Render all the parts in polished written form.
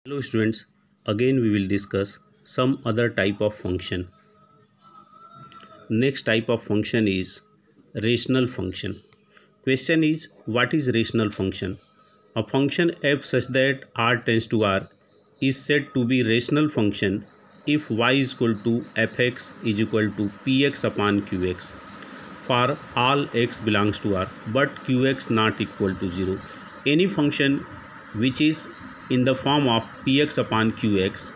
Hello students, again we will discuss some other type of function. Next type of function is rational function. Question is, what is rational function? A function f such that r tends to r is said to be rational function if y is equal to fx is equal to px upon qx for all x belongs to r but qx not equal to 0. Any function which is in the form of px upon qx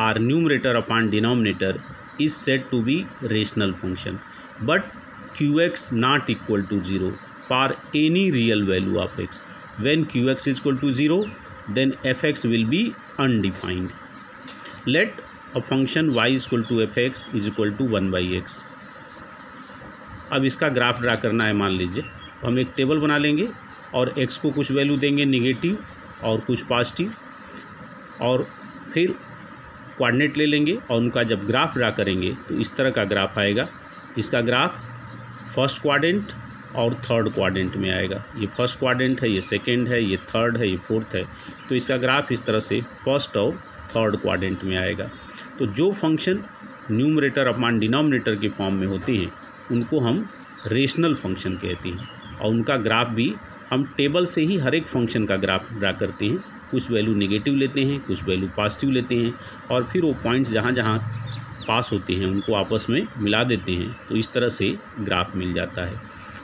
or numerator upon denominator is said to be rational function, but qx not equal to 0 for any real value of x. When qx is equal to 0, then fx will be undefined. Let a function y is equal to fx is equal to 1 by x. अब इसका graph draw करना है। मान लीजिए हम एक table बना लेंगे और x को कुछ वैल्यू देंगे नेगेटिव और कुछ पॉजिटिव, और फिर कोऑर्डिनेट ले लेंगे और उनका जब ग्राफ ड्रा करेंगे तो इस तरह का ग्राफ आएगा। इसका ग्राफ फर्स्ट क्वाड्रेंट और थर्ड क्वाड्रेंट में आएगा। ये फर्स्ट क्वाड्रेंट है, ये सेकंड है, ये थर्ड है, ये फोर्थ है। तो इसका ग्राफ इस तरह से फर्स्ट और थर्ड क्वाड्रेंट में आएगा। तो जो फंक्शन न्यूमरेटर अपॉन डिनोमिनेटर के फॉर्म में होते हैं उनको हम रेशनल फंक्शन कहते हैं, और उनका ग्राफ भी हम टेबल से ही हर एक फंक्शन का ग्राफ ड्रा करते हैं। कुछ वैल्यू नेगेटिव लेते हैं, कुछ वैल्यू पॉजिटिव लेते हैं, और फिर वो पॉइंट्स जहाँ जहाँ पास होते हैं उनको आपस में मिला देते हैं, तो इस तरह से ग्राफ मिल जाता है।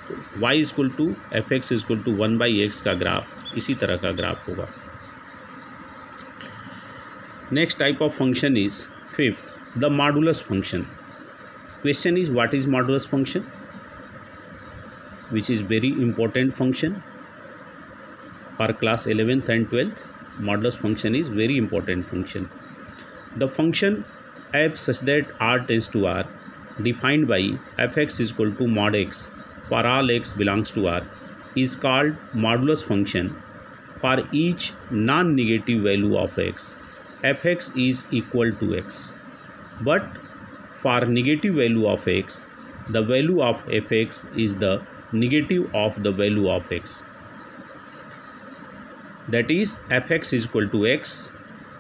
तो y is equal to f x is equal to 1 by x का ग्राफ इसी तरह का ग्राफ होगा। Next type of function is fifth, the modulus function. Question is, what is modulus function, which is very important function for class 11th and 12th. Modulus function is very important function. The function f such that r tends to r defined by fx is equal to mod x for all x belongs to r is called modulus function for each non-negative value of x. Fx is equal to x, but for negative value of x, the value of fx is the negative of the value of x. That is, fx is equal to x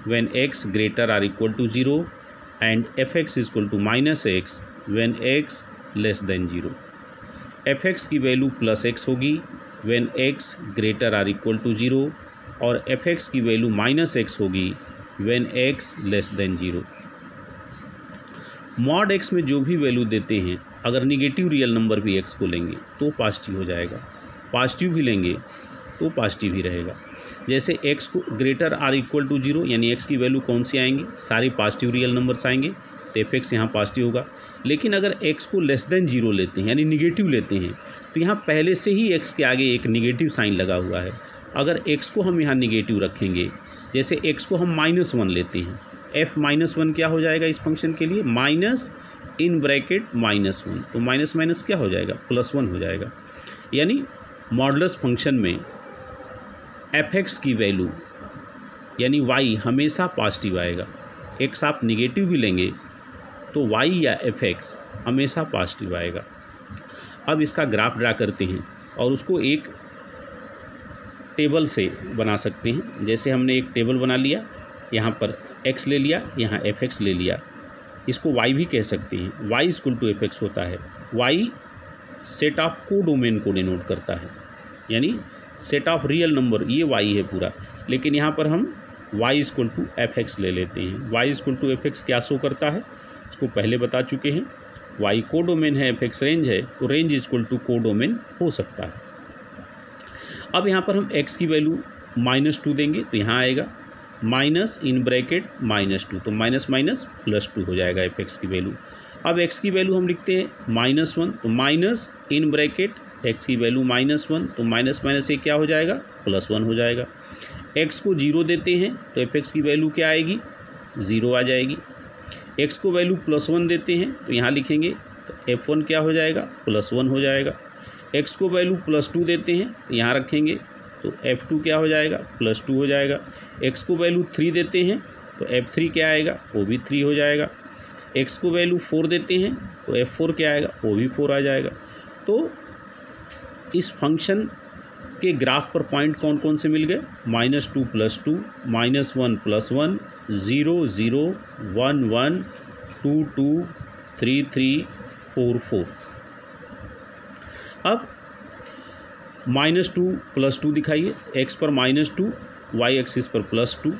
when x greater or equal to 0 and fx is equal to minus x when x less than 0. fx की value plus x होगी when x greater or equal to 0 और fx की value minus x होगी when x less than 0. Mod x में जो भी value देते हैं, अगर निगेटिव रियल नंबर भी x को लेंगे तो पॉजिटिव हो जाएगा, पॉजिटिव भी लेंगे तो पॉजिटिव ही रहेगा। जैसे x को ग्रेटर आर इक्वल टू 0 यानी x की वैल्यू कौन सी आएंगी, सारे पॉजिटिव रियल नंबर्स आएंगे, तो fx यहाँ पॉजिटिव होगा। लेकिन अगर x को लेस देन 0 लेते हैं यानी निगेटिव लेते हैं तो यहाँ पहले से ही x के आगे एक निगेटिव साइन लगा हुआ है। अगर x को हम यहाँ निगेटिव रखेंगे, जैसे x को हम -1 लेते हैं, f -1 क्या हो जाएगा इस फंक्शन के लिए, माइनस इन ब्रैकेट -1, तो माइनस माइनस क्या हो जाएगा, +1 हो जाएगा। यानी मॉडुलस फंक्शन में fx की वैल्यू यानी y हमेशा पॉजिटिव आएगा। x आप निगेटिव भी लेंगे तो y या fx हमेशा पॉजिटिव आएगा। अब इसका ग्राफ ड्रा करते हैं और उसको एक टेबल से बना सकते हैं। जैसे हमने एक टेबल बना लिया, यहाँ पर x ले लिया, यहाँ fx ले लिया, इसको y भी कह सकते हैं। y इक्वल टू fx होता है। y सेट ऑफ कोडोमेन को डिनोट करता है, यानी सेट ऑफ रियल नंबर, ये y है पूरा, लेकिन यहाँ पर हम y इक्वल टू fx ले लेते हैं। y इक्वल टू fx क्या शो करता है, इसको पहले बता चुके हैं। y कोडोमेन है, fx रेंज है, तो रेंज इक्वल टू कोडोमेन हो सकता है। अब यहाँ पर हम x की वैल्यू -2 देंगे तो यहाँ आएगा माइनस इन ब्रैकेट -2, तो माइनस माइनस +2 हो जाएगा fx की वैल्यू। अब x की वैल्यू हम लिखते हैं -1, तो माइनस इन ब्रैकेट x की वैल्यू -1, तो माइनस माइनस से क्या हो जाएगा, +1 हो जाएगा। x को 0 देते हैं तो fx की वैल्यू क्या आएगी, 0 आ जाएगी। x को वैल्यू +1 देते हैं तो यहाँ लिखेंगे तो f1 क्या हो जाएगा, +1 हो जाएगा। x को वैल्यू +2 देते हैं तो यहाँ रखेंगे तो f2 क्या हो जाएगा, +2 हो जाएगा। x को वैल्यू 3 देते हैं तो f3 क्या आएगा, वो भी 3 हो जाएगा। x को वैल्यू 4 देते हैं तो f4 क्या आएगा, वो भी 4 आ जाएगा। तो इस फंक्शन के ग्राफ पर पॉइंट कौन कौन से मिल गए? -2 + 2, -1 + 1, 0 0, 1 1, 2 2, 3 3, 4 4। अब -2 + 2 दिखाइए, x पर -2, y एक्सिस पर +2,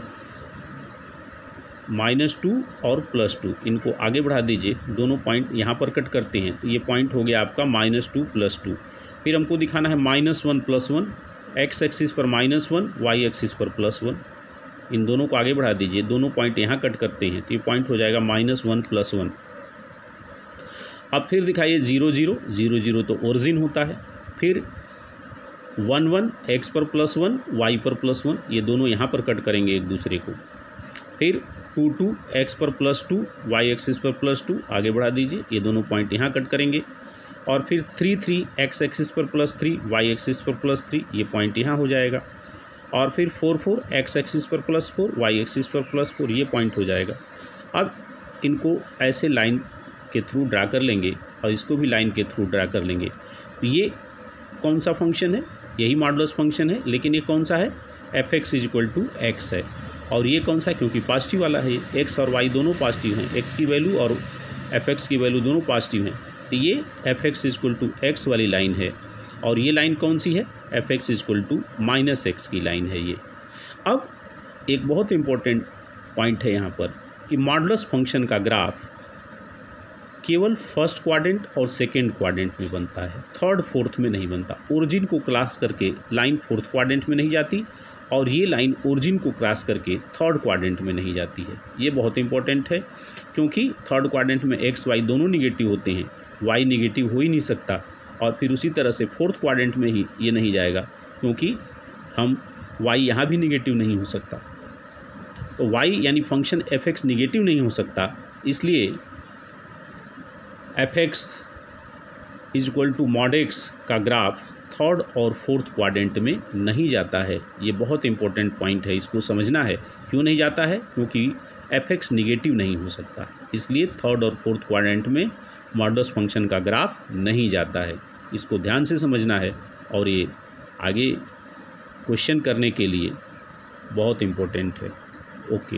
-2 और +2 इनको आगे बढ़ा दीजिए, दोनों पॉइंट यहाँ पर कट करते हैं तो ये पॉइंट हो गया आपका -2 + 2। फिर हमको दिखाना है -1 + 1, x एक्सिस पर -1, y एक्सिस पर +1, इन दोनों को आगे बढ़ा दीजिए, दोनों पॉइंट यहाँ कट करते हैं तो ये पॉइंट हो जाएगा -1 + 1। अब फिर दिखाइए 0 0, 0 0 तो ओरिजिन होता है, फिर 1 1, x पर +1, y पर +1, ये दोनों यहाँ पर कट करेंगे एक दूसरे को। फिर 2 2, x पर +2, y एक्सिस पर +2, आगे बढ़ा दीजिए, ये दोनों पॉइंट यहाँ कट करेंगे। और फिर 3 3, x एक्सिस पर +3, y एक्सिस पर +3, ये पॉइंट यहाँ हो जाएगा। और फिर 4 4, x एक्सिस पर +4, y एक्सिस पर +4, ये पॉइंट हो जाएगा। अब इनको ऐसे लाइन के थ्रू ड्रा कर लेंगे और इसको भी लाइन के थ्रू ड्रा कर लेंगे। तो ये कौन सा फंक्शन है? यही मॉडुलस फंक्शन है, लेकिन ये कौन सा है? fx = x है। और ये कौन सा है? क्योंकि पॉजिटिव वाला है, x और y दोनों पॉजिटिव हैं, x की वैल्यू और fx की वैल्यू दोनों पॉजिटिव हैं, तो ये fx = x वाली लाइन है। और ये लाइन कौन सी है? fx = -x की लाइन है ये। अब एक बहुत इम्पोर्टेंट पॉइंट है यहाँ पर कि मॉडुलस फंक्शन का ग्राफ केवल फर्स्ट क्वाड्रेंट और सेकेंड क्वाड्रेंट में बनता है, थर्ड फोर्थ में नहीं बनता। ओरिजिन को क्रॉस करके लाइन फोर्थ क्वाड्रेंट में नहीं जाती और ये लाइन ओरिजिन को क्रॉस करके थर्ड क्वाड्रेंट में नहीं जाती है। ये बहुत इंपॉर्टेंट है क्योंकि थर्ड क्वाड्रेंट में x y दोनों निगेटिव होते हैं, y निगेटिव हो ही नहीं सकता। और फिर उसी तरह से फोर्थ क्वाड्रेंट में ही ये नहीं जाएगा क्योंकि हम y यहाँ भी निगेटिव नहीं हो सकता। तो y यानी फंक्शन fx निगेटिव नहीं हो सकता, इसलिए fx = mod x का ग्राफ थर्ड और फोर्थ क्वाड्रेंट में नहीं जाता है। ये बहुत इंपॉर्टेंट पॉइंट है, इसको समझना है। क्यों नहीं जाता है? क्योंकि fx निगेटिव नहीं हो सकता, इसलिए थर्ड और फोर्थ क्वाड्रेंट में मॉडुलस फंक्शन का ग्राफ नहीं जाता है। इसको ध्यान से समझना है और ये आगे क्वेश्चन करने के लिए बहुत इम्पोर्टेंट है। ओके।